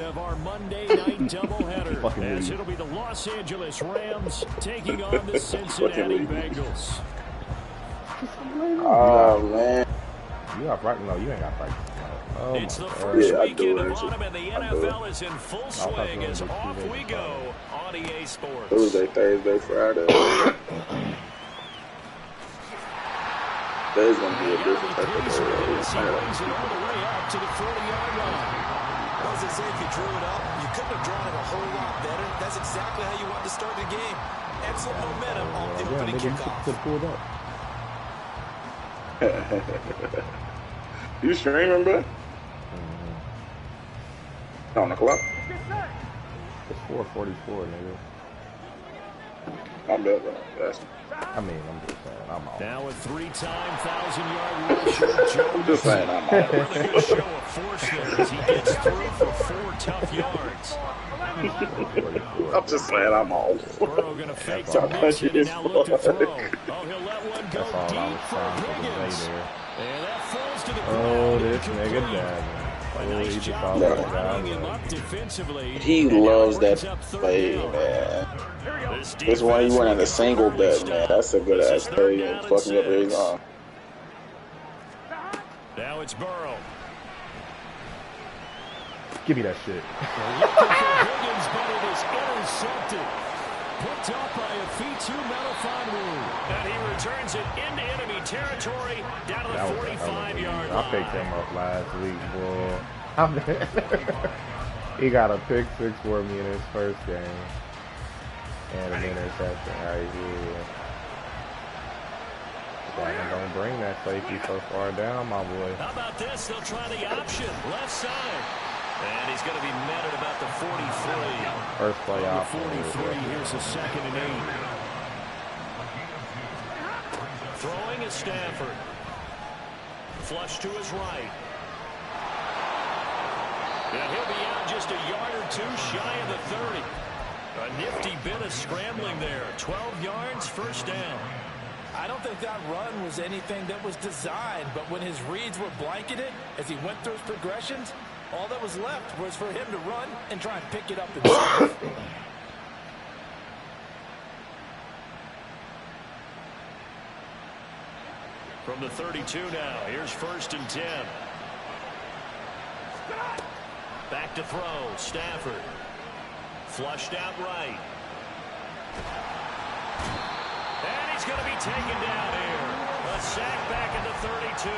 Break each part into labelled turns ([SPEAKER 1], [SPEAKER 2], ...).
[SPEAKER 1] Of our Monday night doubleheader, as it'll be the Los Angeles Rams taking on the Cincinnati Bengals.
[SPEAKER 2] Oh man,
[SPEAKER 3] you got practice? No, you ain't got practice.
[SPEAKER 1] Oh, it's the first weekend of autumn, and the NFL is in full swing as off we go on EA Sports.
[SPEAKER 2] Tuesday, Thursday, Friday. There's gonna be a different type of day.
[SPEAKER 1] He brings it all the way up to the 40-yard line.
[SPEAKER 4] As I say, if you drew it up, you couldn't have drawn it a whole lot better. That's exactly how you want to start the game. Excellent momentum off the opening kickoff.
[SPEAKER 2] You streaming, bro? On the clock?
[SPEAKER 3] It's 4:44, nigga.
[SPEAKER 2] I'm dead, bro.
[SPEAKER 3] I'm just saying, I'm out.
[SPEAKER 1] Now a 3-time 1,000-yard rusher, Joe.
[SPEAKER 2] I'm just saying, I'm out.
[SPEAKER 1] Really good show of force there as he gets through for 4 tough yards.
[SPEAKER 2] I'm just saying, I'm out.
[SPEAKER 1] Burrow going to fake the mix and now look to throw. Oh, he'll let one go deep for Higgins. And that falls to the ground.
[SPEAKER 3] This nigga down.
[SPEAKER 1] A nice job of running him up defensively.
[SPEAKER 2] He loves that play, man. This one, he went on a single bet, man. That's a good ass play. And fucking up every time.
[SPEAKER 1] Now it's Burrow.
[SPEAKER 3] Give me that shit.
[SPEAKER 1] Higgins, but it is intercepted. Picked up by a Fitu Melifonwu. And he returns it into enemy territory down to the 45-yard line.
[SPEAKER 3] I picked him up last week, boy. He got a pick 6 for me in his first game. And an interception right here. Don't bring that safety so far down, my boy.
[SPEAKER 1] How about this? They'll try the option. Left side. And he's going to be met at about the 43.
[SPEAKER 3] First play out.
[SPEAKER 1] 43. Here's a 2nd and 8. Throwing is Stafford. Flush to his right. And he'll be out just a yard or 2 shy of the 30. A nifty bit of scrambling there. 12 yards, first down.
[SPEAKER 4] I don't think that run was anything that was designed, but when his reads were blanketed as he went through his progressions, all that was left was for him to run and try and pick it up himself.
[SPEAKER 1] From the 32 now, here's 1st and 10. Back to throw, Stafford. Flushed out right. And he's going to be taken down here. A sack back at the 32.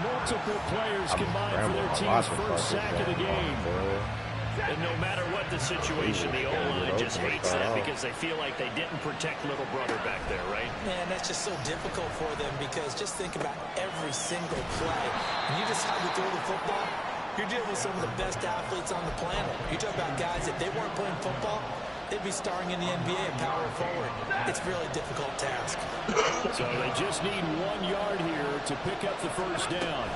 [SPEAKER 1] Multiple players combined for their team's first sack of the game. And no matter what the situation, the O-line just hates that because they feel like they didn't protect little brother back there, right?
[SPEAKER 4] Man, that's just so difficult for them because just think about every single play. And you just have to throw the football. You're dealing with some of the best athletes on the planet. You talk about guys, if they weren't playing football, they'd be starring in the NBA and power forward. It's a really difficult task.
[SPEAKER 1] So they just need 1 yard here to pick up the first down.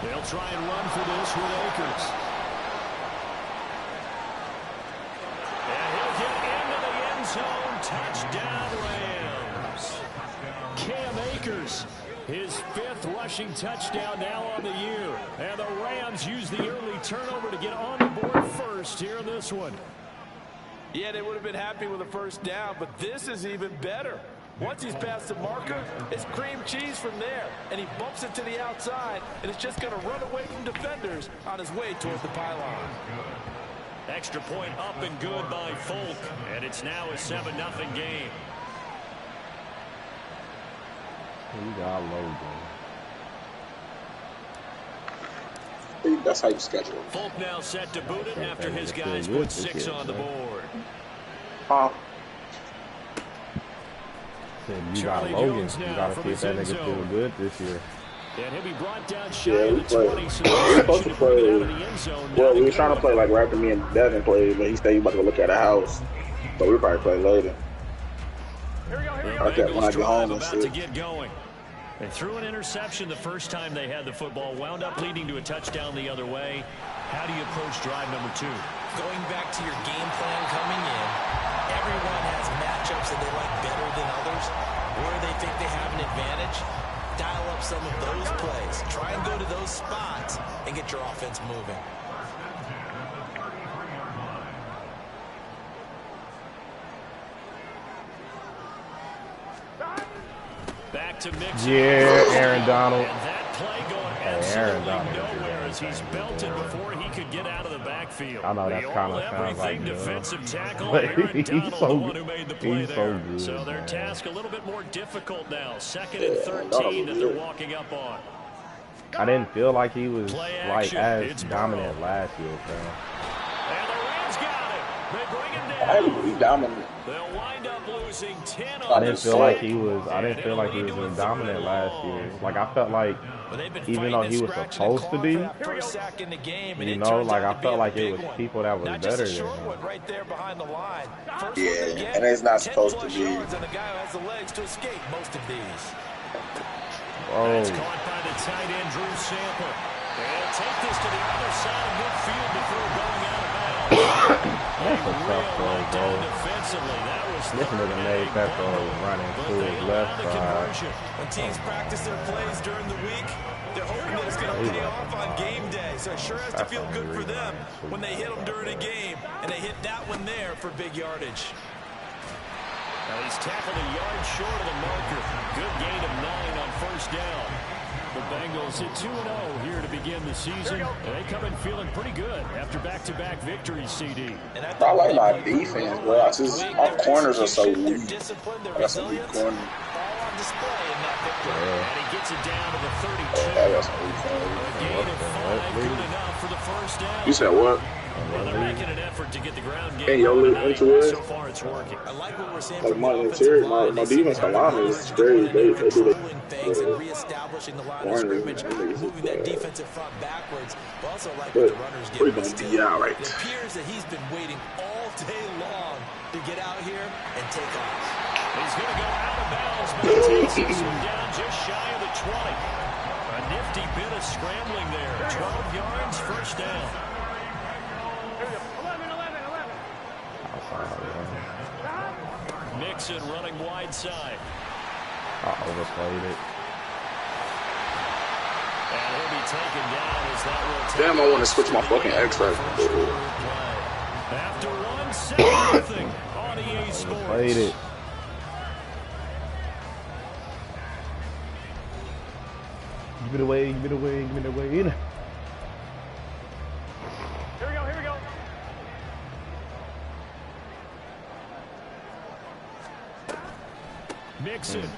[SPEAKER 1] They'll try and run for this with Akers. And he'll get into the end zone. Touchdown, Rams. Cam Akers, his 5th rushing touchdown now on the year. And the Rams use the early turnover to get on the board first here in this one.
[SPEAKER 4] Yeah, they would have been happy with a first down, but this is even better. Once he's past the marker, it's cream cheese from there. And he bumps it to the outside, and it's just going to run away from defenders on his way toward the pylon.
[SPEAKER 1] Extra point up and good by Folk. And it's now a 7-0 game.
[SPEAKER 3] We got Logan.
[SPEAKER 2] That's how you schedule.
[SPEAKER 1] Folk now set to boot it after his guys put 6 on the board.
[SPEAKER 3] You got Logan. You got to see if that nigga feel good this year.
[SPEAKER 1] And he'll be brought down shy of the 20. So
[SPEAKER 2] we're supposed to play. Well, we were trying to play like right after me and Devin played, but he said he about to go look at a house. So we'll probably play later.
[SPEAKER 1] When I get home and shit. To get going. They threw an interception the first time they had the football, wound up leading to a touchdown the other way. How do you approach drive number 2?
[SPEAKER 4] Going back to your game plan coming in, everyone has matchups that they like better than others, where they think they have an advantage. Dial up some of those plays. Try and go to those spots and get your offense moving.
[SPEAKER 1] Back to Mixon.
[SPEAKER 3] Yeah, Aaron Donald.
[SPEAKER 1] And that play going absolutely nowhere as he's belted before he could get out of the backfield.
[SPEAKER 3] I know that's kind of sounds like
[SPEAKER 1] defensive tackle. Aaron Donald, the one who made the play there. So their
[SPEAKER 3] man.
[SPEAKER 1] task a little bit more difficult now. 2nd and 13 that they're walking up on.
[SPEAKER 3] I didn't feel like he was like as dominant last year, so.
[SPEAKER 1] And the Rams got it. They bring him down.
[SPEAKER 2] I didn't be dominant.
[SPEAKER 1] They'll wind up losing 10 on
[SPEAKER 3] I didn't feel like he was as dominant last year. Like I felt like even though he was supposed to be, you know, like I felt like it was people that was better than him.
[SPEAKER 2] Yeah, and it's not supposed to be.
[SPEAKER 3] Oh.
[SPEAKER 1] It's caught by the tight end, Drew Sample. They'll take this to the other side of midfield before going out of bounds.
[SPEAKER 3] That's a tough throw, bro.
[SPEAKER 1] Defensively, that was
[SPEAKER 3] this nigga made that throw running to his left side.
[SPEAKER 4] When teams practice their plays during the week, they're hoping that it's going to pay off on game day. So it sure has to feel good for them when they hit them during a game, and they hit that one there for big yardage.
[SPEAKER 1] Now he's tackled a yard short of the marker. Good gain of 9 on first down. The Bengals hit 2-0 here to begin the season. And they come in feeling pretty good after back-to-back victories, CD.
[SPEAKER 2] I like my defense, bro. Our corners are so weak. I got some weak corners.
[SPEAKER 1] And he gets it down to the 32.
[SPEAKER 2] I got some weak
[SPEAKER 1] A gain of 5, good enough for the first down.
[SPEAKER 2] You said what?
[SPEAKER 1] Well, they're making an effort to get the ground game.
[SPEAKER 2] Hey, yo,
[SPEAKER 1] So far, it's working.
[SPEAKER 4] I like what we're seeing.
[SPEAKER 2] Like my interior, my defense line is great. They do
[SPEAKER 4] things and reestablishing the line of scrimmage, moving that defensive front backwards. But also like what the runners get.
[SPEAKER 2] We're gonna be all right.
[SPEAKER 4] It appears that he's been waiting all day long to get out here and take off.
[SPEAKER 1] He's going to go out of bounds, but he takes this one down just shy of the 20. A nifty bit of scrambling there. 12 yards, first down. Mixon running wide side.
[SPEAKER 3] Overplayed it.
[SPEAKER 1] And he'll be taken down as that will
[SPEAKER 2] damn, I want to switch my fucking X-ray.
[SPEAKER 1] After 1-7 on EA Sports.
[SPEAKER 3] Played it. Give it away, give it away, give it away. Here we go, here we go.
[SPEAKER 1] Mixon.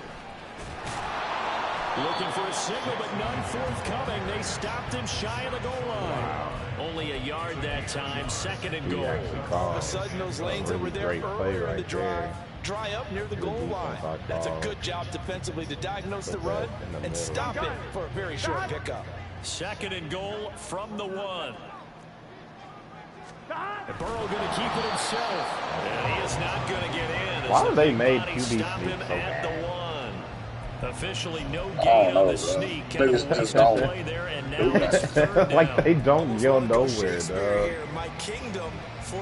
[SPEAKER 1] Looking for a signal, but none forthcoming. They stopped him shy of the goal line. Only a yard that time, 2nd and goal.
[SPEAKER 4] All of a sudden, those lanes that were there earlier in the drive dry up near the goal line. That's a good job defensively to diagnose the run and stop it for a very short pickup.
[SPEAKER 1] 2nd and goal from the 1. And Burrow going to keep it himself. And he is not going to get in.
[SPEAKER 3] Why have they made QB sneak so
[SPEAKER 1] at the
[SPEAKER 3] bad?
[SPEAKER 1] 1. Officially no gain on the sneak. Play there, and now it's 3rd down.
[SPEAKER 3] Like they don't go nowhere, dog.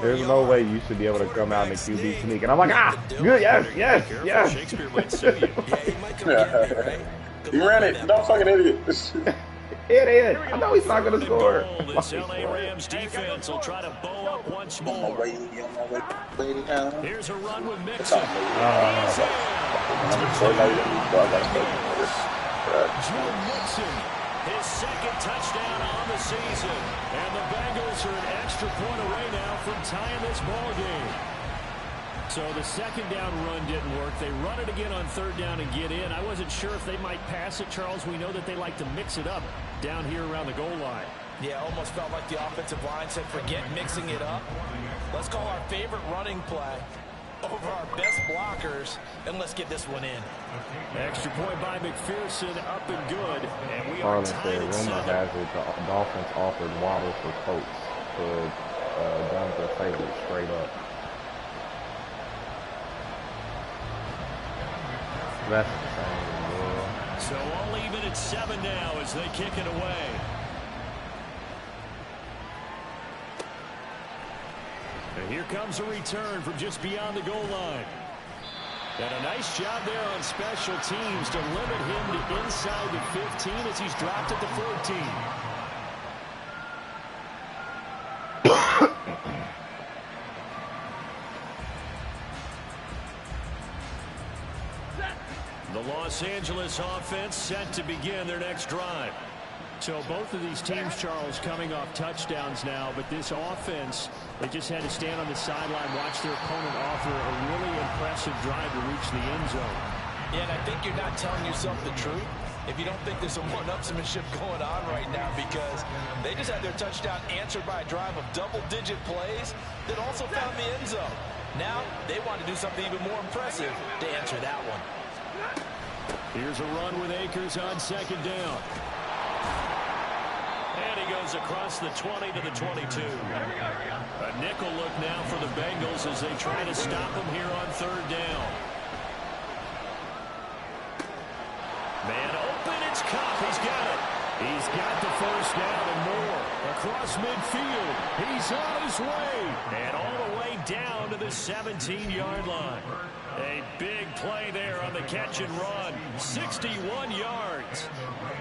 [SPEAKER 3] There's no way you should be able to come out in a QB sneak. And I'm like, good, yes.
[SPEAKER 1] Shakespeare might sue you.
[SPEAKER 2] You ran it. Don't fucking idiot.
[SPEAKER 3] Idiot. I know he's not going to score.
[SPEAKER 1] This LA Rams defense will try to bow up once more. Here's a run with Mixon. Joe Mixon, his 2nd touchdown on the season. And the Bengals are an extra point away now from tying this ball game. So the 2nd down run didn't work. They run it again on 3rd down and get in. I wasn't sure if they might pass it, Charles. We know that they like to mix it up down here around the goal line.
[SPEAKER 4] Yeah, almost felt like the offensive line said, forget mixing it up. Let's call our favorite running play over our best blockers, and let's get this one in.
[SPEAKER 1] Extra point by McPherson, up and good. And we are tied at 7.
[SPEAKER 3] Rumor has it the Dolphins offered Waddle for Colts for Jonathan Taylor straight up. That's insane, bro.
[SPEAKER 1] So all even at 7 now as they kick it away. And here comes a return from just beyond the goal line. And a nice job there on special teams to limit him to inside the 15 as he's dropped at the 14. The Los Angeles offense set to begin their next drive. So both of these teams, Charles, coming off touchdowns now, but this offense, they just had to stand on the sideline, watch their opponent offer a really impressive drive to reach the end zone.
[SPEAKER 4] Yeah, and I think you're not telling yourself the truth if you don't think there's some one-upsmanship going on right now, because they just had their touchdown answered by a drive of double-digit plays that also found the end zone. Now they want to do something even more impressive to answer that one.
[SPEAKER 1] Here's a run with Akers on second down. And he goes across the 20 to the 22. A nickel look now for the Bengals as they try to stop him here on third down. Man open, it's Cup. He's got it. He's got the first down and more. Across midfield. He's on his way. And all the way down to the 17-yard line. A big play there on the catch and run. 61 yards.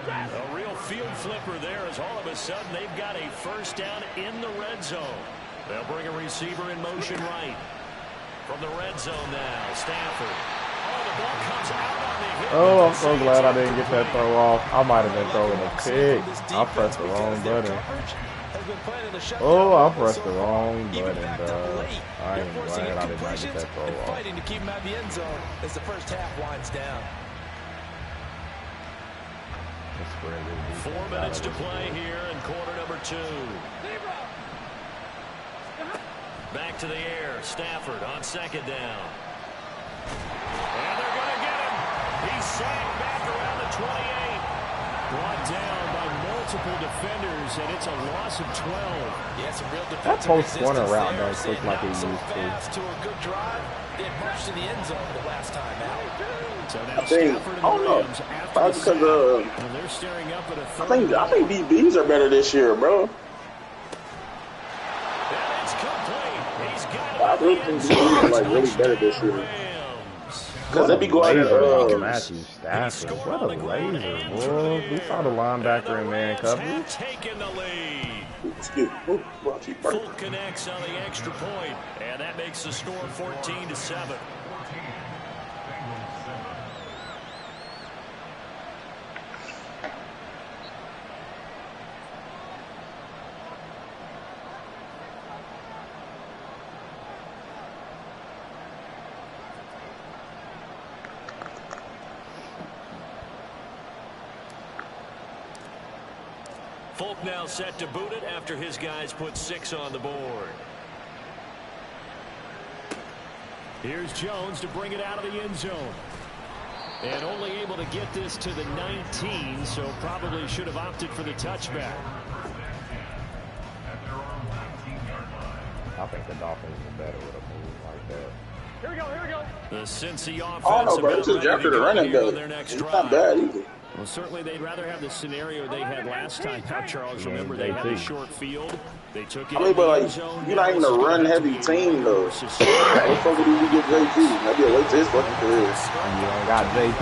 [SPEAKER 1] A real field flipper there as all of a sudden they've got a first down in the red zone. They'll bring a receiver in motion right. From the red zone now, Stafford. Oh, the ball comes out on the hit.
[SPEAKER 3] Oh, I'm so glad I didn't get that throw off. I might have been throwing a pick. I pressed the wrong button. Oh, I pressed the wrong button, dog. I am glad I did not get that throw off.
[SPEAKER 4] Fighting to keep him out of the end zone as the first half winds down.
[SPEAKER 1] 4 minutes to play here in quarter number 2. Back to the air. Stafford on second down. And they're going to get him. He's sacked back around the 28. Brought down by multiple defenders, and it's a loss of 12.
[SPEAKER 4] Yeah, some real
[SPEAKER 3] that post-corner route don't look like it used to.
[SPEAKER 4] To a good drive. They marched to the end zone the last time out.
[SPEAKER 1] So now Stafford and the Rams after the sack, and they're staring up at a third.
[SPEAKER 2] I think DBs are better this year, bro.
[SPEAKER 1] And it's complete. He's got it.
[SPEAKER 2] I really think DBs are like really better this year. Because they be going to
[SPEAKER 3] Matthew Stafford. What a laser, boy. We saw the linebacker in man coverage.
[SPEAKER 1] Taking the lead.
[SPEAKER 2] Full
[SPEAKER 1] connects on the extra point, and that makes the score 14-7. Folk now set to boot it after his guys put 6 on the board. Here's Jones to bring it out of the end zone. And only able to get this to the 19, so probably should have opted for the touchback.
[SPEAKER 3] I think the Dolphins are better with a move like that.
[SPEAKER 1] Here we go. The Cincy offense.
[SPEAKER 2] I don't know, bro. This is after the running back. It's not bad either.
[SPEAKER 1] Well, certainly they'd rather have the scenario they had last time. Now, Charles, remember they had a short field. They took it.
[SPEAKER 2] I mean, but like, you're not even a run-heavy team, though. What the fuck would you get JT? Maybe a wait to his fucking career.
[SPEAKER 3] You don't got JT.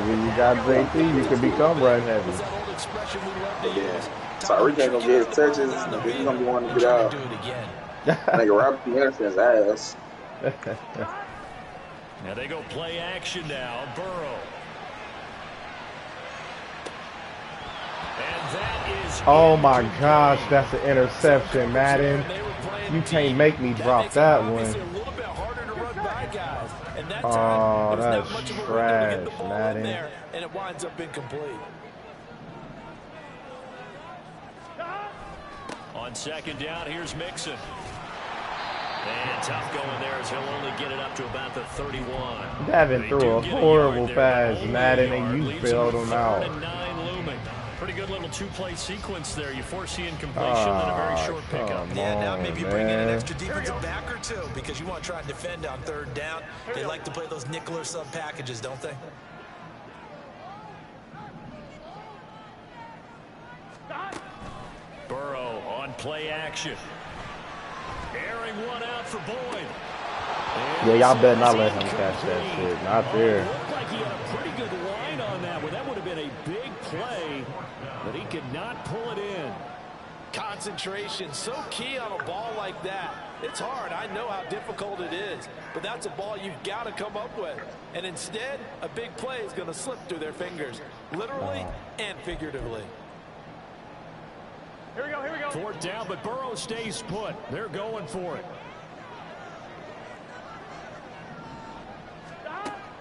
[SPEAKER 3] When you got JT, you can become run-heavy.
[SPEAKER 2] Yeah. Tyreek ain't gonna get his touches. He's gonna be wanting to get out. Nigga, Robbie Anderson's ass.
[SPEAKER 1] Now they go play action now. Burrow. And that is.
[SPEAKER 3] Oh my gosh, that's an interception, Madden. You can't make me drop that one. Oh, that's trash, Madden.
[SPEAKER 4] And it winds up incomplete.
[SPEAKER 1] On second down, here's Mixon. And tough going there as he'll only get it up to about the 31.
[SPEAKER 3] Davin threw a horrible pass, Madden, and you failed him out.
[SPEAKER 1] Pretty good little two-play sequence there. You force the incompletion and a very short pickup.
[SPEAKER 4] Yeah, now maybe you bring in an extra defensive back or two because you want to try and defend on third down. They like to play those nickel or sub packages, don't they?
[SPEAKER 1] Burrow on play action. Airing one out for Boyd.
[SPEAKER 3] Yeah, y'all better not let him catch that shit. Not there.
[SPEAKER 1] It looked like he had a pretty good line on that one. That would have been a big play, but he could not pull it in.
[SPEAKER 4] concentration, so key on a ball like that. It's hard. I know how difficult it is, but that's a ball you've got to come up with. And instead, a big play is going to slip through their fingers, literally and figuratively.
[SPEAKER 1] Here we go, here we go. Fourth down, but Burrow stays put. They're going for it.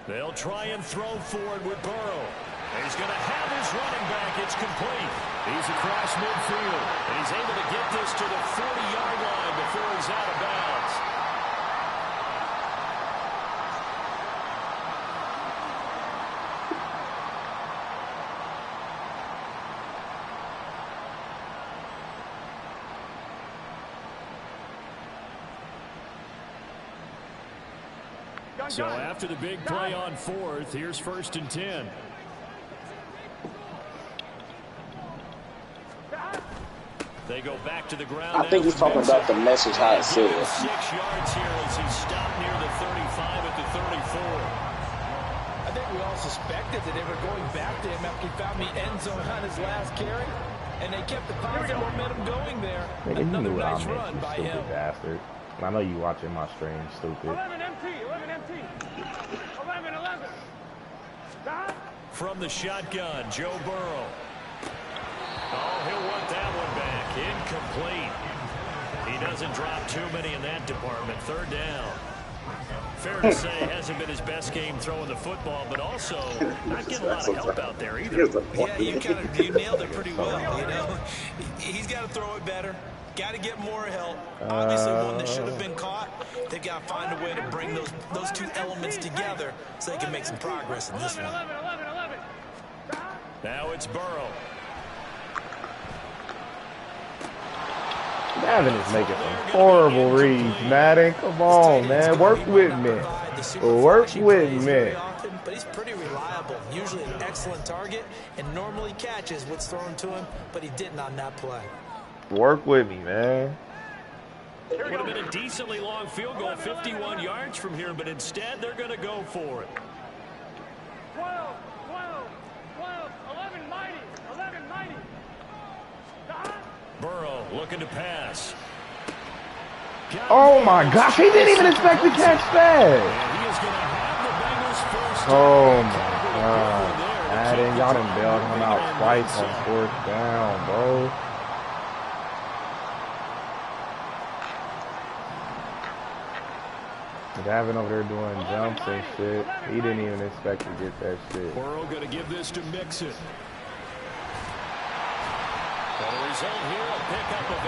[SPEAKER 1] They'll try and throw forward with Burrow. He's going to have his running back. It's complete. He's across midfield, and he's able to get this to the 40-yard line before he's out of bounds. So after the big play on fourth, here's 1st and 10. They go back to the ground.
[SPEAKER 2] I think he's talking about the message how it says.
[SPEAKER 1] 6 yards here as he stopped near the 35 at the 34.
[SPEAKER 4] I think we all suspected that they were going back to him after he found the end zone on his last carry, and they kept the positive momentum going there. Another nice run by him.
[SPEAKER 3] Bastard. I know you watching my stream, stupid.
[SPEAKER 5] 11 MT, 11 MT. 11, 11.
[SPEAKER 1] From the shotgun, Joe Burrow. Oh, he'll want that one back. Incomplete. He doesn't drop too many in that department. 3rd down. Fair to say, hasn't been his best game throwing the football, but also not getting a lot of help out there either.
[SPEAKER 4] Yeah, you nailed it pretty well. You know, he's got to throw it better. Got to get more help. Obviously, one that should have been caught. They've got to find a way to bring those two elements together so they can make some progress in this one.
[SPEAKER 5] 11.
[SPEAKER 1] Now it's Burrow.
[SPEAKER 3] Gavin is making some horrible reads, Madden. Come on, man. Work with me. Work with me.
[SPEAKER 4] But he's pretty reliable. Usually an excellent target and normally catches what's thrown to him, but he didn't on that play.
[SPEAKER 3] Work with me, man.
[SPEAKER 1] It would have been a decently long field goal, 51 yards from here, but instead they're going to go for it.
[SPEAKER 5] 12, 11 mighty.
[SPEAKER 1] Burrow looking to pass.
[SPEAKER 3] Oh my gosh, he didn't even expect to catch that.
[SPEAKER 1] He is going to have the Bengals first.
[SPEAKER 3] Oh my God. Madden, y'all done bailed him out twice on 4th down, bro. Gavin over there doing jumps and shit. He didn't even expect to get that shit.
[SPEAKER 1] Burrow going to give this to Mixon. And the result here, a pickup of 8.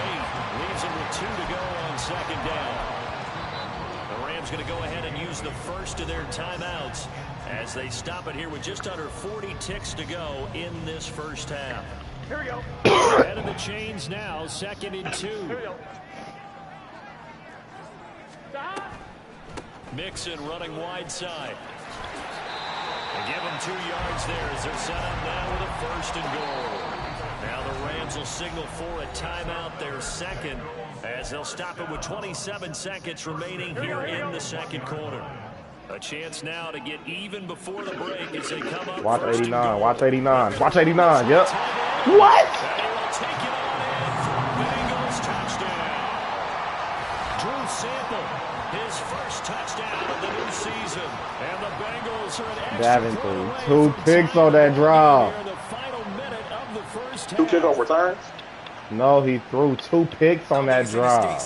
[SPEAKER 1] Leaves him with 2 to go on 2nd down. The Rams going to go ahead and use the first of their timeouts as they stop it here with just under 40 ticks to go in this first half.
[SPEAKER 5] Here we go.
[SPEAKER 1] Head of the chains now, 2nd and 2.
[SPEAKER 5] Here we go.
[SPEAKER 1] Mixon running wide side. They give him 2 yards there as they're set up now with a 1st and goal. Now the Rams will signal for a timeout, their second, as they'll stop it with 27 seconds remaining here in the 2nd quarter. A chance now to get even before the break as they come up.
[SPEAKER 3] Watch 89, watch 89, watch 89, yep. What?
[SPEAKER 1] And he will take it on in for Bengals touchdown. Drew Sample, his first touchdown of the new season. And the Bengals are an extra
[SPEAKER 3] Gavin threw 2 picks on that drive.
[SPEAKER 2] 2 kickoff returns?
[SPEAKER 3] No, he threw 2 picks on that drive.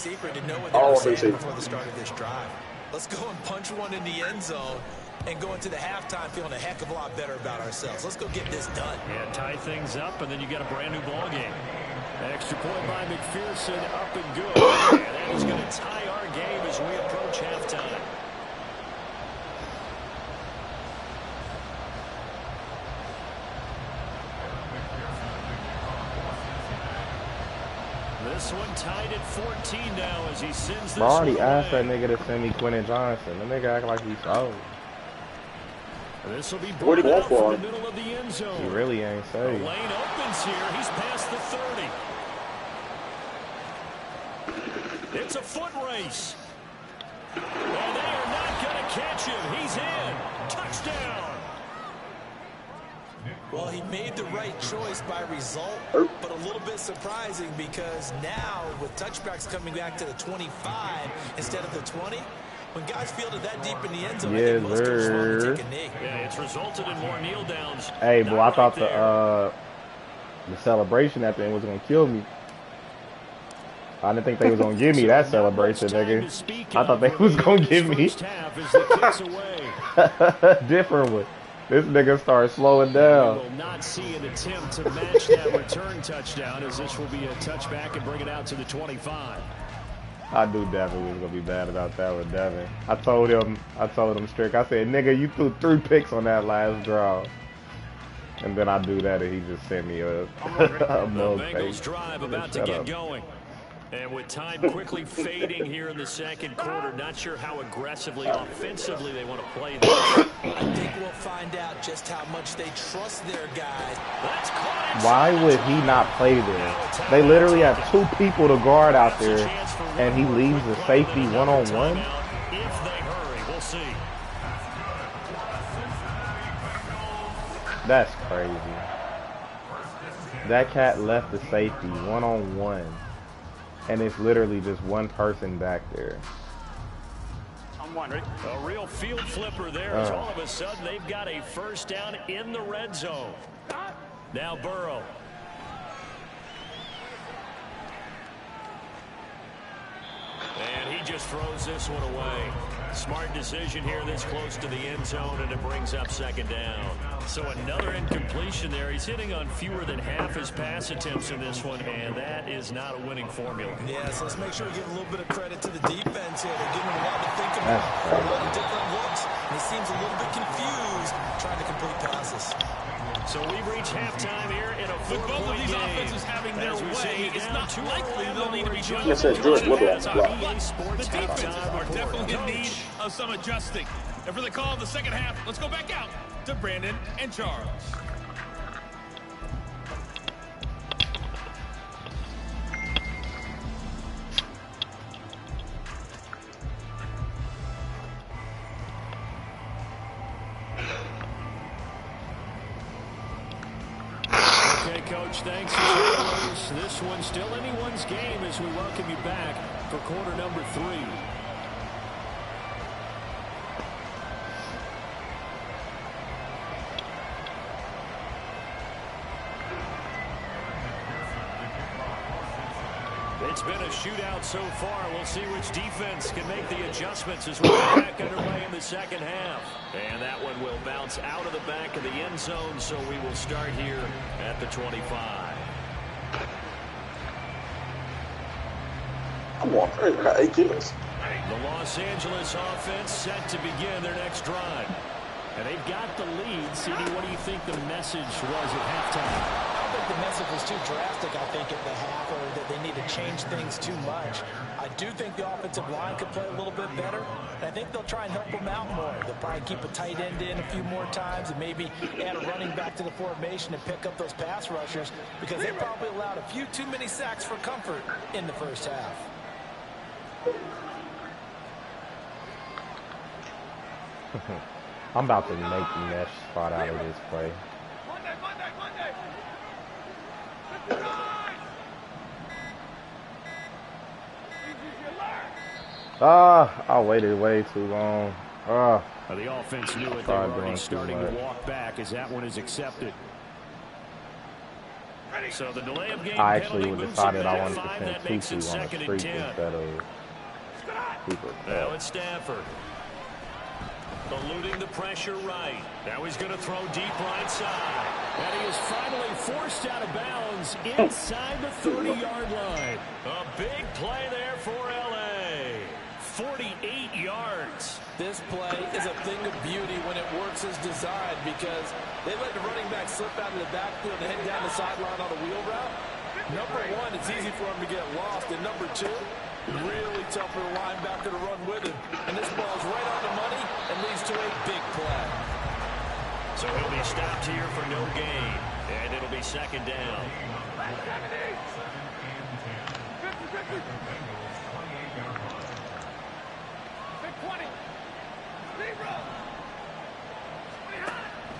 [SPEAKER 2] Oh,
[SPEAKER 4] before the start of this drive. Let's go and punch one in the end zone and go into the halftime feeling a heck of a lot better about ourselves. Let's go get this done.
[SPEAKER 1] Yeah, tie things up, and then you get a brand new ball game. Extra point by McPherson, up and good. And that is going to tie our game as we approach halftime. This one tied at 14 now as he sends this
[SPEAKER 3] I already
[SPEAKER 1] one
[SPEAKER 3] asked that
[SPEAKER 1] away.
[SPEAKER 3] nigga to send me Quentin Johnson. The nigga act like he's sold.
[SPEAKER 1] This will be
[SPEAKER 2] What do you
[SPEAKER 1] brought
[SPEAKER 2] want
[SPEAKER 1] out
[SPEAKER 2] for
[SPEAKER 1] from the middle of the end zone.
[SPEAKER 3] He really ain't
[SPEAKER 1] The
[SPEAKER 3] saved.
[SPEAKER 1] lane opens here. He's past the 30. It's a foot race. And they are not going to catch him. He's in. Touchdown.
[SPEAKER 4] Well, he made the right choice by result, but a little bit surprising because now with touchbacks coming back to the 25 instead of the 20, when guys field it that deep in the end zone, I think most coaches want to take a knee.
[SPEAKER 1] Yeah, it's resulted in more kneel downs.
[SPEAKER 3] Hey, boy, I thought the celebration at the end was gonna kill me. I didn't think they was gonna give me that celebration, nigga. I thought they was gonna give me different one. This nigga started slowing down.
[SPEAKER 1] We will not see an attempt to match that return touchdown, as this will be a touchback and bring it out to the 25.
[SPEAKER 3] I knew Devin was gonna be bad about that with Devin. I told him strict. I said, nigga, you threw 3 picks on that last draw. And then I do that and he just sent me a mug
[SPEAKER 1] The Bengals drive about to get going. And with time quickly fading here in the second quarter, not sure how aggressively, offensively they want to play this.
[SPEAKER 4] I think we'll find out just how much they trust their guys.
[SPEAKER 3] Why would he not play there? They literally have 2 people to guard out there, and he leaves the safety one-on-one?
[SPEAKER 1] If they hurry, we'll see.
[SPEAKER 3] That's crazy. That cat left the safety one-on-one. And it's literally just one person back there.
[SPEAKER 1] A real field flipper there as all of a sudden they've got a first down in the red zone. Now Burrow. And he just throws this one away. Smart decision here this close to the end zone, and it brings up second down. So another incompletion there. He's hitting on fewer than half his pass attempts in this one, and that is not a winning formula.
[SPEAKER 4] Yeah, so let's make sure we give a little bit of credit to the defense here. They're giving him a lot to think about, a lot of different looks, and he seems a little bit confused trying to complete passes.
[SPEAKER 1] So we've reached halftime here in a 4-point game. With both of these offenses having their way, it's not likely they'll need to be doing
[SPEAKER 2] Yes, sir, George, look at that.
[SPEAKER 1] The defenses
[SPEAKER 5] are definitely in need of some adjusting. And for the call of the second half, let's go back out to Brandon and Charles.
[SPEAKER 1] Okay, Coach, thanks as always. This one's still anyone's game as we welcome you back for quarter number 3. It's been a shootout so far. We'll see which defense can make the adjustments as we get back underway in the second half. And that one will bounce out of the back of the end zone, so we will start here at the 25.
[SPEAKER 2] Come on, I got 8 kilos.
[SPEAKER 1] The Los Angeles offense set to begin their next drive. And they've got the lead. CD, what do you think the message was at halftime?
[SPEAKER 4] I don't think the message was too drastic, I think, at the half, or that they need to change things too much. I do think the offensive line could play a little bit better, and I think they'll try and help them out more. They'll probably keep a tight end in a few more times and maybe add a running back to the formation and pick up those pass rushers, because they probably allowed a few too many sacks for comfort in the first half.
[SPEAKER 3] I'm about to make the mesh spot out of this play. I waited way too long.
[SPEAKER 1] The offense knew it. They were already starting to walk back as that one is accepted. So the delay of game
[SPEAKER 3] I actually decided I wanted to send Tutu on a streak instead of Cooper.
[SPEAKER 1] Now it's Stafford. Eluding the pressure right. Now he's going to throw deep right side. And he is finally forced out of bounds inside the 30-yard line. A big play there for L.A. 48 yards.
[SPEAKER 4] This play is a thing of beauty when it works as designed, because they let the running back slip out of the backfield and head down the sideline on a wheel route. Number one, it's easy for him to get lost. And number two, really tough for the linebacker to run with him. And this ball's right on the money and leads to a big play.
[SPEAKER 1] So he'll be stopped here for no gain. And it'll be second down.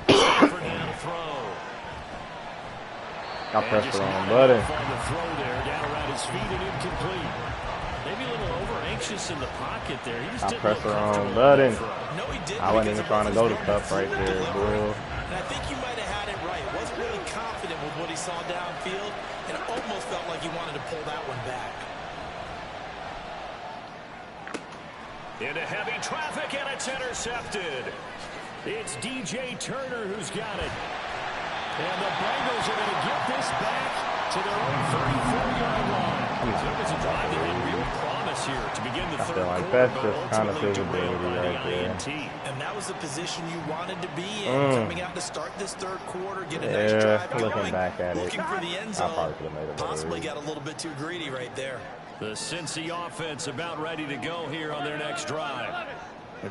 [SPEAKER 1] Stafford now to throw.
[SPEAKER 3] I pressed the wrong button.
[SPEAKER 1] On the throw there, down around his feet and incomplete. Maybe a little over anxious in the pocket there. He just
[SPEAKER 3] I pressed the wrong button.
[SPEAKER 4] No, he didn't.
[SPEAKER 3] I wasn't even trying to go to cup right there, bro.
[SPEAKER 4] And I think you might have had it right. Wasn't really confident with what he saw downfield, and it almost felt like he wanted to pull that one back.
[SPEAKER 1] Into heavy traffic, and it's intercepted. It's DJ Turner who's got it. And the Bengals are going to get this back to their own 34-yard line. So it was a drive that had real promise here to begin the third quarter.
[SPEAKER 3] Like that's just kind of visibility right there.
[SPEAKER 4] And that was the position you wanted to be in, coming out to start this third quarter, get a nice drive going,
[SPEAKER 3] looking back at it,
[SPEAKER 4] looking for the end zone.
[SPEAKER 3] I probably could have made it
[SPEAKER 4] Possibly got a little bit too greedy right there.
[SPEAKER 1] The Cincy offense about ready to go here on their next drive.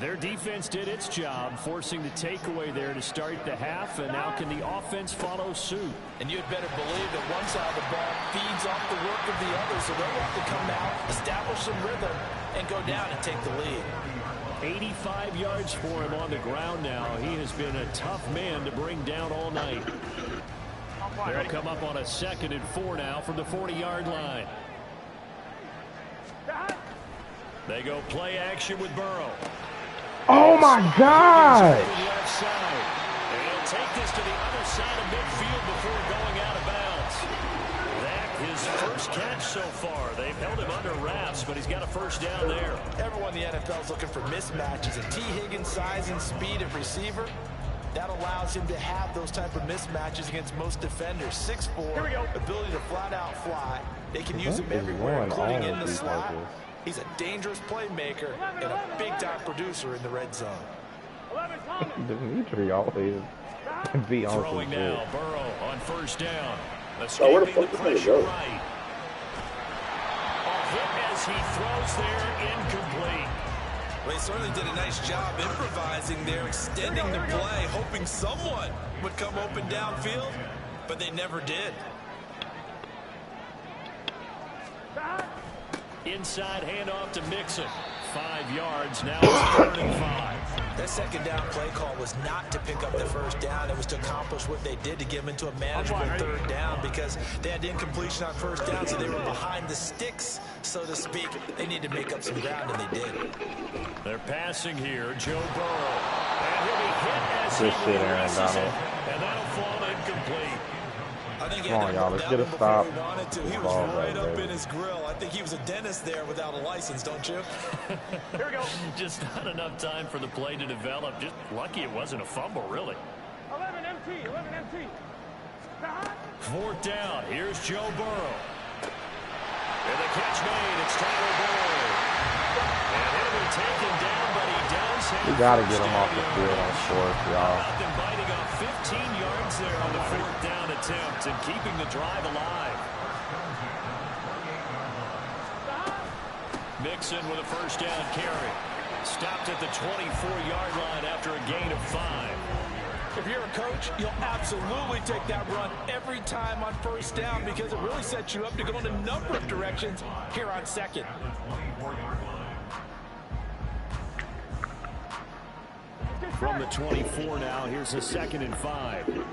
[SPEAKER 1] Their defense did its job, forcing the takeaway there to start the half, and now can the offense follow suit?
[SPEAKER 4] And you'd better believe that one side of the ball feeds off the work of the other, so they'll have to come out, establish some rhythm, and go down and take the lead.
[SPEAKER 1] 85 yards for him on the ground now. He has been a tough man to bring down all night. They'll come up on a 2nd and 4 now from the 40-yard line. They go play action with Burrow.
[SPEAKER 3] Oh my God!
[SPEAKER 1] He'll take this to the other side of midfield before going out of bounds. That his first catch so far. They've held him under wraps, but he's got a first down there.
[SPEAKER 4] Everyone in the NFL is looking for mismatches, and T. Higgins' size and speed at receiver, that allows him to have those type of mismatches against most defenders. 6'4", ability to flat out fly. They can use him everywhere, including in the slot. He's a dangerous playmaker and a big-time producer in the red zone.
[SPEAKER 3] Dimitri always be on
[SPEAKER 1] throwing now, Burrow on first down.
[SPEAKER 2] Where the fuck did he go?
[SPEAKER 1] Right. A hit as he throws there, incomplete.
[SPEAKER 4] Well, he certainly did a nice job improvising there, extending the play, hoping someone would come open downfield, but they never did.
[SPEAKER 1] Inside handoff to Mixon. 5 yards, now it's 3rd and 5.
[SPEAKER 4] That second down play call was not to pick up the first down. It was to accomplish what they did to get them into a manageable 3rd down, because they had incompletion on first down, so they were behind the sticks, so to speak. They needed to make up some ground, and they did.
[SPEAKER 1] They're passing here, Joe Burrow. And he'll be hit as he releases it, and that'll fall incomplete.
[SPEAKER 4] I think
[SPEAKER 3] come on, y'all, let's get a stop.
[SPEAKER 4] He was right up in his grill. I think he was a dentist there without a license, don't you?
[SPEAKER 1] Here we go. Just not enough time for the play to develop. Just lucky it wasn't a fumble, really.
[SPEAKER 6] 11 MT.
[SPEAKER 1] 4th down. Here's Joe Burrow. And the catch made. It's Tyler Boyd. And he'll be taken down, but he does have
[SPEAKER 3] you got to get him off the field on 4th, y'all.
[SPEAKER 1] Them biting off 15 yards there on the 4th down attempt and keeping the drive alive. Mixon with a first down carry. Stopped at the 24-yard line after a gain of 5.
[SPEAKER 4] If you're a coach, you'll absolutely take that run every time on first down, because it really sets you up to go in a number of directions here on 2nd.
[SPEAKER 1] From the 24 now, here's a 2nd and 5.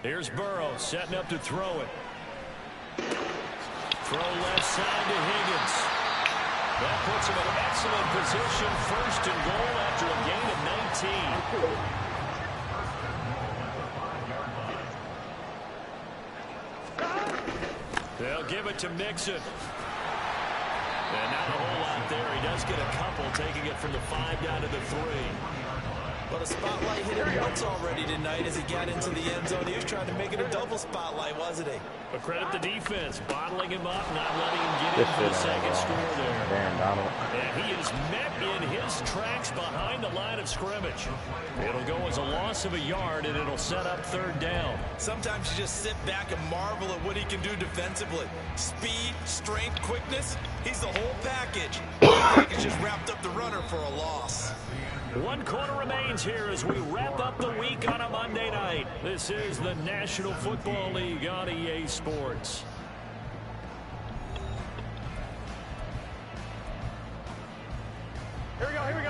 [SPEAKER 1] Here's Burrow setting up to throw it. Throw left side to Higgins. That puts him in excellent position. 1st and goal after a gain of 19. They'll give it to Mixon. And not a whole lot there. He does get a couple, taking it from the 5 down to the 3.
[SPEAKER 4] But a spotlight hit him once already tonight as he got into the end zone. He was trying to make it a double spotlight, wasn't he?
[SPEAKER 1] But credit the defense, bottling him up, not letting him get into the second score there.
[SPEAKER 3] Damn, Donald.
[SPEAKER 1] And he is met in his tracks behind the line of scrimmage. It'll go as a loss of a yard, and it'll set up 3rd down.
[SPEAKER 4] Sometimes you just sit back and marvel at what he can do defensively. Speed, strength, quickness, he's the whole package. The package just wrapped up the runner for a loss.
[SPEAKER 1] 1 quarter remains here as we wrap up the week on a Monday night. This is the National Football League on EA Sports.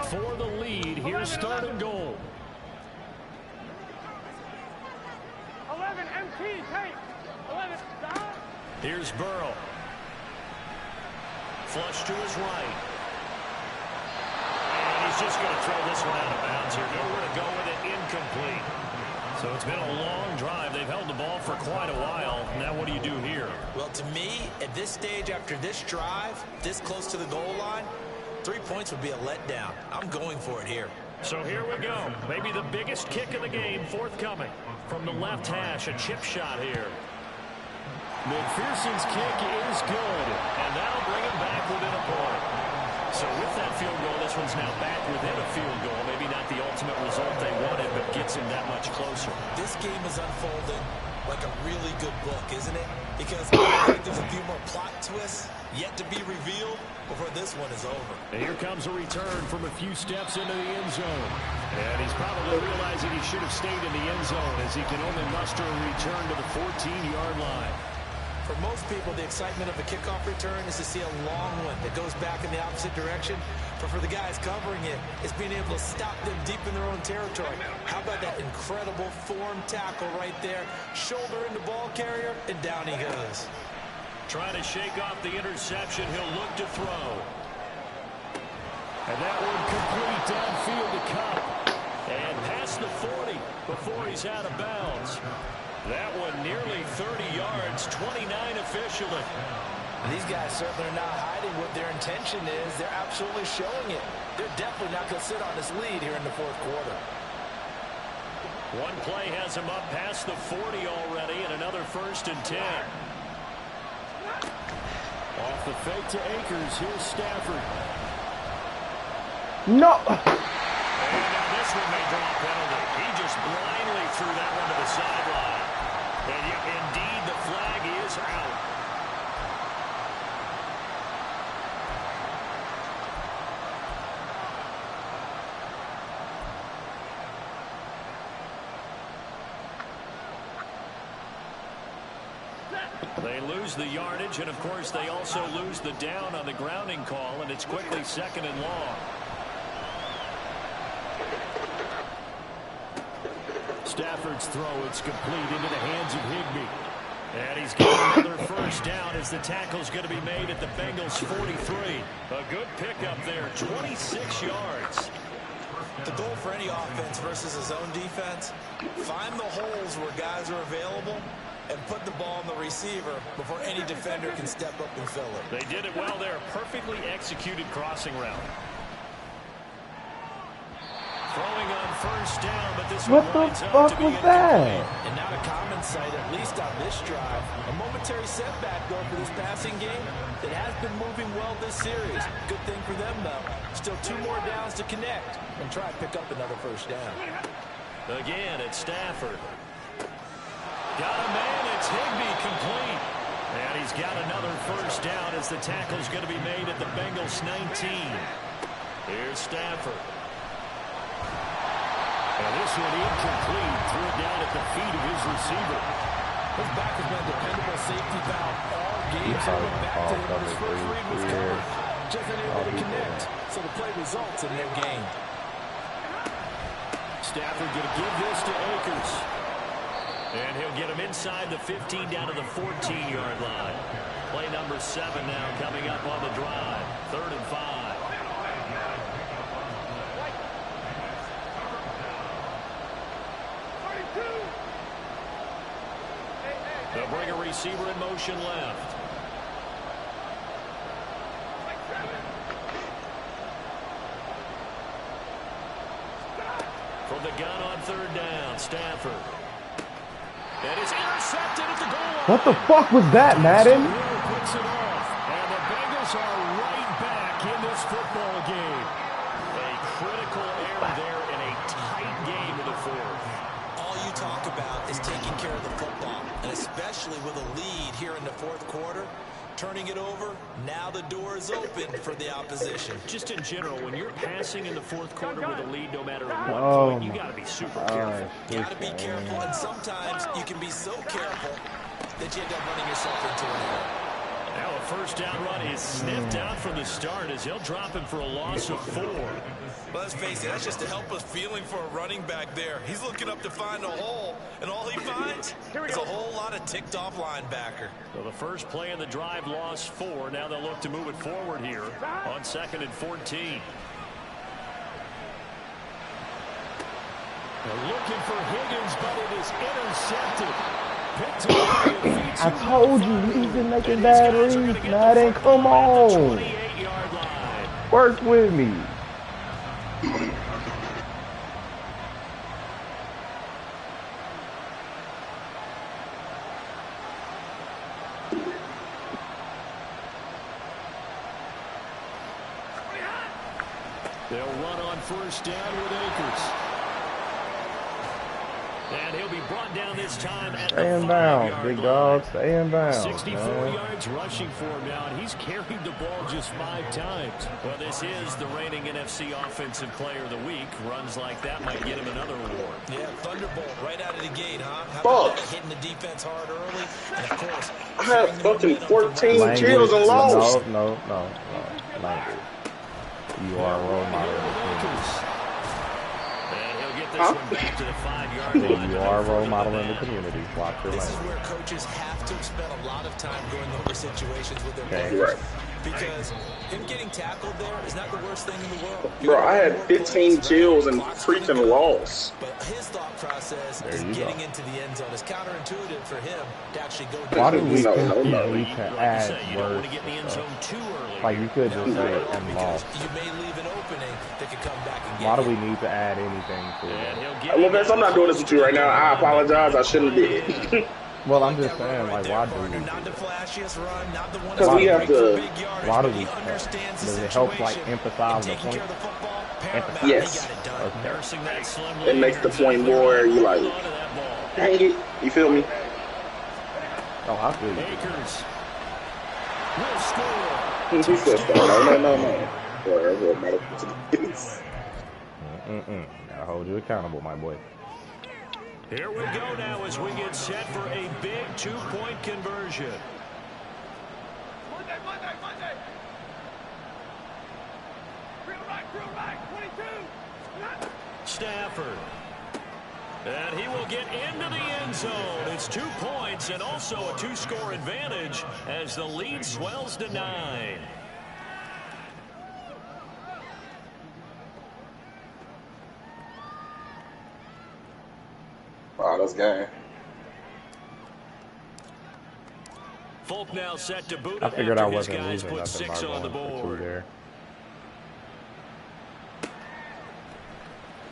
[SPEAKER 1] for the lead. Here's 3rd and goal.
[SPEAKER 6] 11 MT, take. 11, stop.
[SPEAKER 1] Here's Burrow. Flush to his right. And he's just going to throw this one out of bounds here. Nowhere to go with it. Incomplete. So it's been a long drive. They've held the ball for quite a while. Now what do you do here?
[SPEAKER 4] Well, to me, at this stage, after this drive, this close to the goal line, 3 points would be a letdown. I'm going for it here.
[SPEAKER 1] So here we go. Maybe the biggest kick of the game forthcoming. From the left hash, a chip shot here. McPherson's kick is good, and that'll bring him back within a point. So with that field goal, this one's now back within a field goal. Maybe not the ultimate result they wanted, but gets him that much closer.
[SPEAKER 4] This game is unfolding like a really good book, isn't it? Because I think there's a few more plot twists yet to be revealed before this one is over.
[SPEAKER 1] And here comes a return from a few steps into the end zone. And he's probably realizing he should have stayed in the end zone as he can only muster a return to the 14-yard line.
[SPEAKER 4] For most people, the excitement of a kickoff return is to see a long one that goes back in the opposite direction. But for the guys covering it, it's being able to stop them deep in their own territory. How about that incredible form tackle right there? Shoulder into ball carrier, and down he goes.
[SPEAKER 1] Trying to shake off the interception. He'll look to throw. And that one complete downfield to Cup. And past the 40 before he's out of bounds. That one nearly 30 yards, 29 officially.
[SPEAKER 4] These guys certainly are not hiding what their intention is. They're absolutely showing it. They're definitely not going to sit on this lead here in the 4th quarter.
[SPEAKER 1] One play has him up past the 40 already, and another 1st and 10. Off the fake to Akers, here's Stafford.
[SPEAKER 3] No!
[SPEAKER 1] And now this one may draw a penalty. He just blindly threw that one to the sideline. And yet, indeed, the flag is out. They lose the yardage, and of course they also lose the down on the grounding call, and it's quickly 2nd and long. Stafford's throw, it's complete into the hands of Higbee. And he's got another 1st down as the tackle's going to be made at the Bengals 43. A good pickup there, 26 yards.
[SPEAKER 4] The goal for any offense versus a zone defense, find the holes where guys are available and put the ball on the receiver before any defender can step up and fill it.
[SPEAKER 1] They did it well there. Perfectly executed crossing route. Throwing on 1st down, but this
[SPEAKER 3] what the fuck was that?
[SPEAKER 4] And not a common sight, at least on this drive. A momentary setback, though, for this passing game that has been moving well this series. Good thing for them, though. Still 2 more downs to connect and try to pick up another 1st down.
[SPEAKER 1] Again, it's Stafford. Got a man, it's Higbee, complete. And he's got another 1st down as the tackle's going to be made at the Bengals 19. Here's Stafford. And this one incomplete. Threw it down at the feet of his receiver.
[SPEAKER 4] His back has been a dependable safety valve all game. So went back to him when his 1st read was covered. Just unable to connect. So the play results in their game.
[SPEAKER 1] Stafford going to give this to Akers. And he'll get him inside the 15 down to the 14-yard line. Play number 7 now coming up on the drive. 3rd and 5. They'll bring a receiver in motion left. From the gun on 3rd down, Stafford. And it's intercepted at the goal line.
[SPEAKER 3] What the fuck was that, Madden?
[SPEAKER 1] Puts it off, and the Bengals are right back in this football game. A critical error there in a tight game in the 4th.
[SPEAKER 4] All you talk about is taking care of the football, and especially with a lead here in the 4th quarter. Turning it over, now the door is open for the opposition.
[SPEAKER 1] Just in general, when you're passing in the 4th quarter with a lead, no matter what point, you got to be super careful.
[SPEAKER 4] Got to be careful, and sometimes you can be so careful that you end up running yourself into an error.
[SPEAKER 1] Now a first down run is sniffed out from the start as he'll drop him for a loss of 4.
[SPEAKER 4] Well, let's face it, that's just a helpless feeling for a running back there. He's looking up to find a hole, and all he finds is a whole lot of ticked-off linebacker.
[SPEAKER 1] So the first play in the drive lost 4. Now they'll look to move it forward here on 2nd and 14. They're looking for Higgins, but it is intercepted.
[SPEAKER 3] I told you, he's been making bad reads, Madden. Come on. Work with me.
[SPEAKER 1] They'll run on first down with Akers. And he'll be brought down this time at the 5-yard
[SPEAKER 3] big dog. Stay in bounds.
[SPEAKER 1] 64 yards rushing for him now, and he's carried the ball just 5 times. Well, this is the reigning NFC Offensive Player of the Week. Runs like that might get him another award.
[SPEAKER 4] Yeah, Thunderbolt right out of the gate, huh? How about that, hitting the defense hard early? And of course,
[SPEAKER 2] I had fucking 14 kills and lost.
[SPEAKER 3] No. Language. You are a role model.
[SPEAKER 1] This one back to the 5-yard line.
[SPEAKER 3] You are a role model in the community. Watch your
[SPEAKER 4] This
[SPEAKER 3] language.
[SPEAKER 4] is where coaches have to spend a lot of time going over situations with their players.
[SPEAKER 2] Right.
[SPEAKER 4] Because him getting tackled there is not the worst thing in the world.
[SPEAKER 2] Bro, I had 15 kills and freaking loss.
[SPEAKER 4] But his thought process is getting into the end zone. It's counterintuitive for him to actually go
[SPEAKER 3] Why
[SPEAKER 4] down.
[SPEAKER 3] do we need to add
[SPEAKER 1] You don't want to
[SPEAKER 3] words?
[SPEAKER 1] get in the end zone too early.
[SPEAKER 3] Like you could just say and lost.
[SPEAKER 4] You may leave an opening that could come back and get
[SPEAKER 3] Why do
[SPEAKER 4] you.
[SPEAKER 3] we need to add anything to it?
[SPEAKER 2] Well, Vince, I'm not doing this with you right now. I apologize. I shouldn't have did it.
[SPEAKER 3] Well, I'm just saying, like, why do we?
[SPEAKER 4] Not the flashiest run, not the one.
[SPEAKER 2] Because we have to.
[SPEAKER 3] Why do we? Does it help like emphasize the point?
[SPEAKER 2] Yes.
[SPEAKER 3] Okay.
[SPEAKER 1] Nursing that slim
[SPEAKER 2] It makes the point more. You like, dang it. You feel me?
[SPEAKER 3] Oh, I feel you.
[SPEAKER 1] Akers will score.
[SPEAKER 2] He says, no. Whatever.
[SPEAKER 3] Gotta hold you accountable, my boy.
[SPEAKER 1] Here we go now as we get set for a big 2-point conversion.
[SPEAKER 6] Monday. Real right, 22.
[SPEAKER 1] Stafford. And he will get into the end zone. It's 2 points and also a 2-score advantage as the lead swells to 9.
[SPEAKER 2] Wow, that's game.
[SPEAKER 1] Folk now set to boot.
[SPEAKER 3] I figured I
[SPEAKER 1] after his
[SPEAKER 3] wasn't
[SPEAKER 1] guys
[SPEAKER 3] losing
[SPEAKER 1] put
[SPEAKER 3] nothing
[SPEAKER 1] 6
[SPEAKER 3] by
[SPEAKER 1] on the
[SPEAKER 3] going for 2
[SPEAKER 1] board.
[SPEAKER 3] there.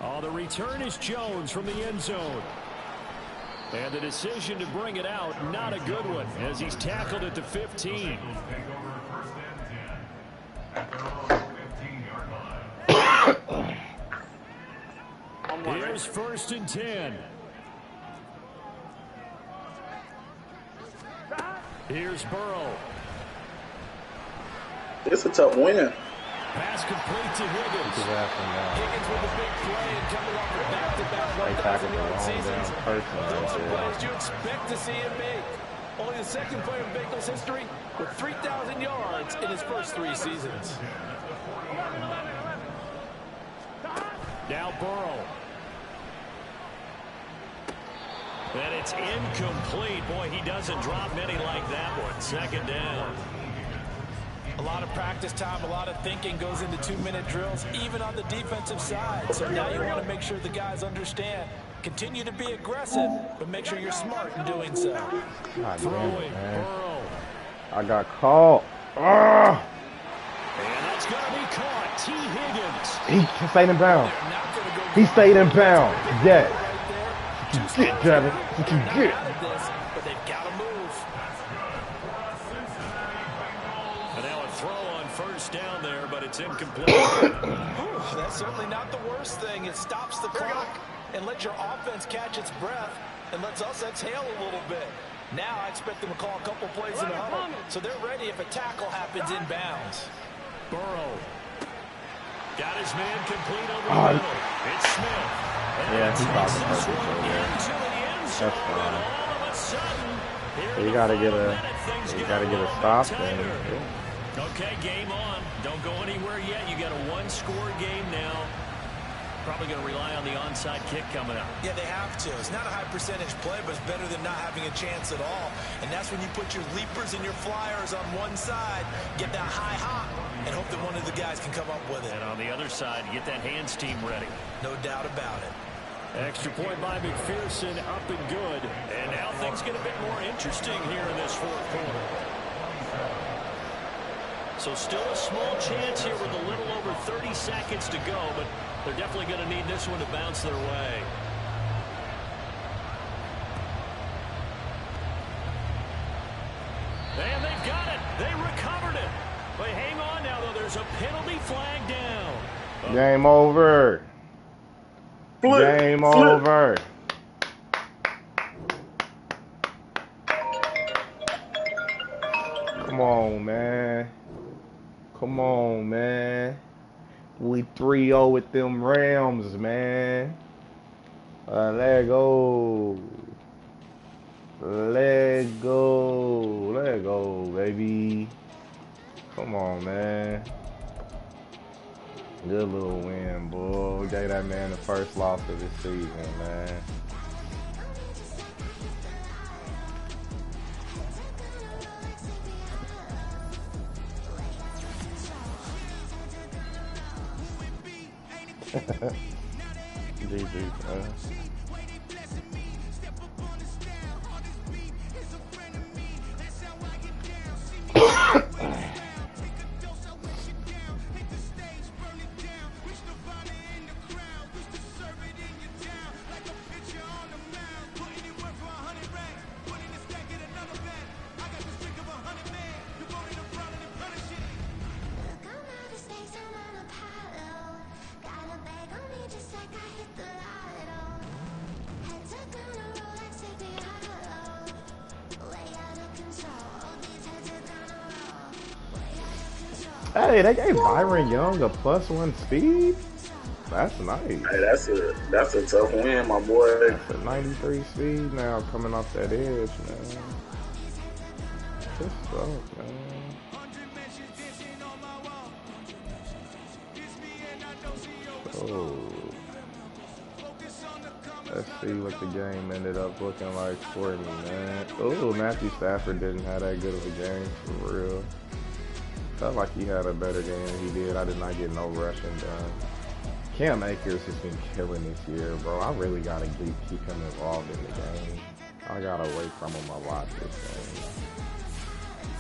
[SPEAKER 1] Oh, the return is Jones from the end zone. And the decision to bring it out, not a good one, as he's tackled at the 15. Here's 1st and 10. Here's Burrow.
[SPEAKER 2] It's a tough win.
[SPEAKER 1] Pass complete to Higgins.
[SPEAKER 4] Higgins with a big play and coming off the back-to-back 1,000-yard seasons. Those are plays you expect to see him make. Only the second player in Bengals history with 3,000 yards in his first 3 seasons.
[SPEAKER 1] Now Burrow. And it's incomplete. Boy, he doesn't drop many like that one. 2nd down.
[SPEAKER 4] A lot of practice time, a lot of thinking goes into 2-minute drills, even on the defensive side. So now you want to make sure the guys understand. Continue to be aggressive, but make sure you're smart in doing so.
[SPEAKER 3] God damn it, man.
[SPEAKER 1] Burrow.
[SPEAKER 3] I got caught.
[SPEAKER 1] And that's going to be caught. T. Higgins.
[SPEAKER 3] He stayed in bounds. He stayed in bounds. Yes. Get, Travis. What you get?
[SPEAKER 4] But they've got to move.
[SPEAKER 1] And now a throw on 1st down there, but it's incomplete.
[SPEAKER 4] That's certainly not the worst thing. It stops the clock and lets your offense catch its breath and lets us exhale a little bit. Now I expect them to call a couple plays in the huddle, so they're ready if a tackle happens in bounds.
[SPEAKER 1] Burrow. Got his man complete over the middle. It's Smith.
[SPEAKER 3] Yeah, he
[SPEAKER 1] takes
[SPEAKER 3] probably
[SPEAKER 1] this
[SPEAKER 3] hurt
[SPEAKER 1] one
[SPEAKER 3] it there.
[SPEAKER 1] into the end zone.
[SPEAKER 3] That's fine.
[SPEAKER 1] And all of a sudden,
[SPEAKER 3] You gotta get a stop then.
[SPEAKER 1] Okay, game on. Don't go anywhere yet. You got a one-score game now. Probably going to rely on the onside kick coming up.
[SPEAKER 4] Yeah, they have to. It's not a high percentage play, but it's better than not having a chance at all. And that's when you put your leapers and your flyers on one side, get that high hop, and hope that one of the guys can come up with it.
[SPEAKER 1] And on the other side, get that hands team ready.
[SPEAKER 4] No doubt about it.
[SPEAKER 1] Extra point by McPherson, up and good. And now things get a bit more interesting here in this fourth quarter. So still a small chance here with a little over 30 seconds to go, but they're definitely going to need this one to bounce their way. And they've got it. They recovered it. But hang on now, though. There's a penalty flag down.
[SPEAKER 3] Game over. Game over. Come on, man. Come on, man. We 3-0 with them Rams, man. Let go. Let go. Let go, baby. Come on, man. Good little win, boy. We gave that man the first loss of the season, man. GG, man. Hey, they gave Byron Young a +1 speed? That's nice.
[SPEAKER 2] Hey, that's a tough win, my boy.
[SPEAKER 3] That's a 93 speed now coming off that edge, man. This sucks, man. Oh. Let's see what the game ended up looking like for me, man. Oh, Matthew Stafford didn't have that good of a game, for real. Felt like he had a better game than he did. I did not get no rushing done. Cam Akers has been killing this year, bro. I really got to keep him involved in the game. I got to wait from him a lot this game.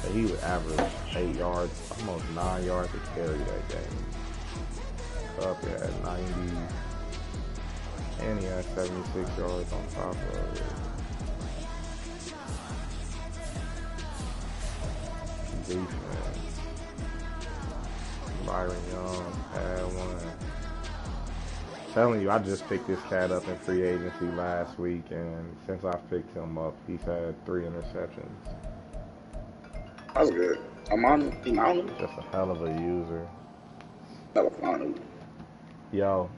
[SPEAKER 3] But he would average 8 yards, almost 9 yards to carry that game. Up at 90. And he had 76 yards on top of it. Defense. Byron Young had one. Telling you, I just picked this cat up in free agency last week, and since I picked him up, he's had 3 interceptions.
[SPEAKER 2] That's good. I'm on him.
[SPEAKER 3] Just a hell of a user.
[SPEAKER 2] That was on him.
[SPEAKER 3] Yo,